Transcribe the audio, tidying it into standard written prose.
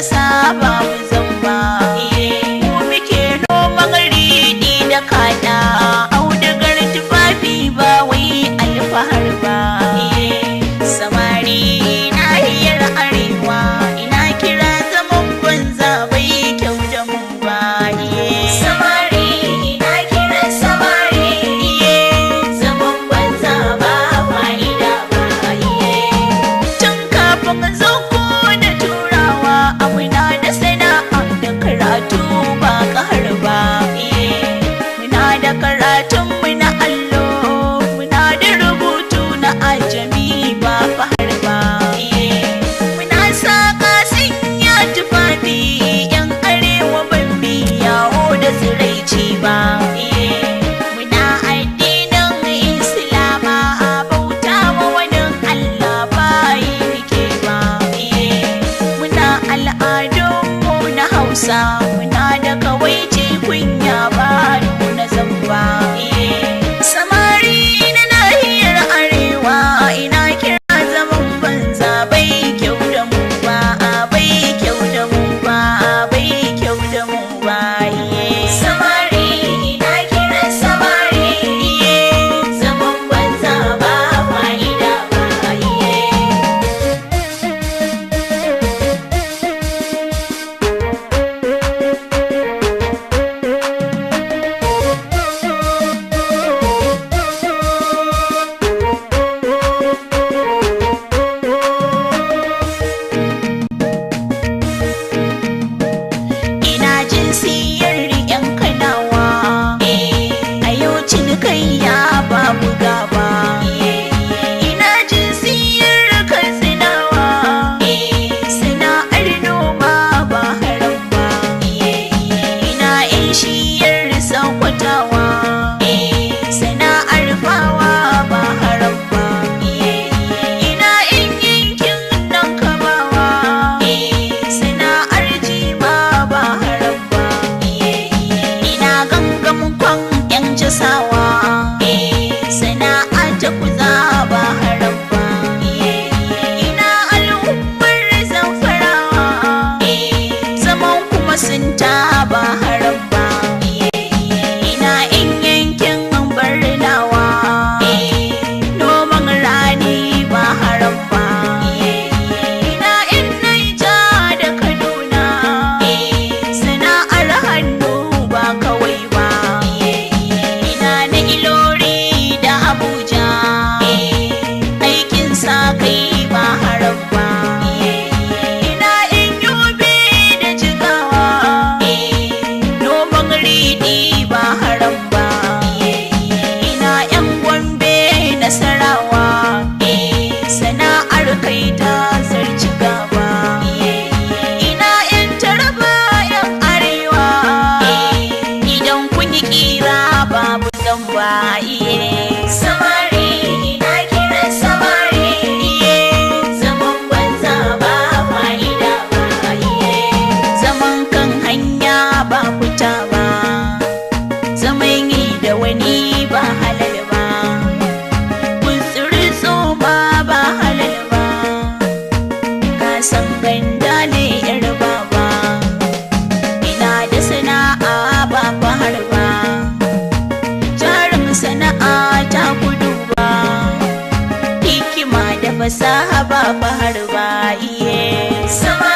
ƙasa ba mu zamba. Mu muke noman riɗi da kaɗa, audugar tufafi ba wai alfahar ba. Samari nahiyar arewa, ina kira zaman banza bai kyau da mu ba. Samari ina kira samari, zaman banza ba fa'ida ba. Tun kafin zauko da turawa, muna da sana'a da karatu ba ƙahar ba. Muna da karatun mu na allo, muna da rubutu na ajami ba fahar ba. Muna saka sinya tufafi, yan arewa ban yawo da tsiraici ba. Muna addinin islama, bauta wa wani Allah ba yi rike ba. Muna al'adunmu na Hausa, muna da kawaici kunya ba nuna zamba. Samari na nahiyar arewa, ina kira zaman banza bai kyau da mu ba, bai kyau da mu ba, bai kyau da mu ba. Samari ina kira samari, zaman banza ba fa'ida ba. Ina jin siyar yan kanawa, a yau cinikayya babu gaba. Ina jin siyar katsinawa, sana'ar noma ba haram ba. Ina in shiyar sakwatawa, sana'ar fawa ba haram ba. Ina in yankin nan kabawa, sana'ar jima ba haram ba. Ina gangan kwan yan jasawa, sana'a ta kuza ba haram ba. Ina al'ummar zamfarawa, zaman kuma sun ta ba haram ba. Ina in yankin barnawa, noman rani ba haram ba. Ina in Naija da Kaduna, sana'ar hannu ba kawai ba. Ina na Ilori da Abuja, aikin sa kai ba haram ba. Ina in Yobe da Jigawa, noman riɗi ba haram ba. Ina yan Gombe Nasarawa, sana'ar kai ta zarci gaba. Ina yan Taraba yan arewa, idan kun yi kira babu zamba. Samari ina kira samari, zaman banza ba fa'ida ba. Zaman kan hanya ba fita ba, zaman yi da wani ba halal ba. Kunsuri tsoma ba halal ba, ka san ganda ne yar baba. Ina da sana'a ba fahar ba, jarin sana'a ta kudu ba. Hikima da fasaha ba fahar ba. Sama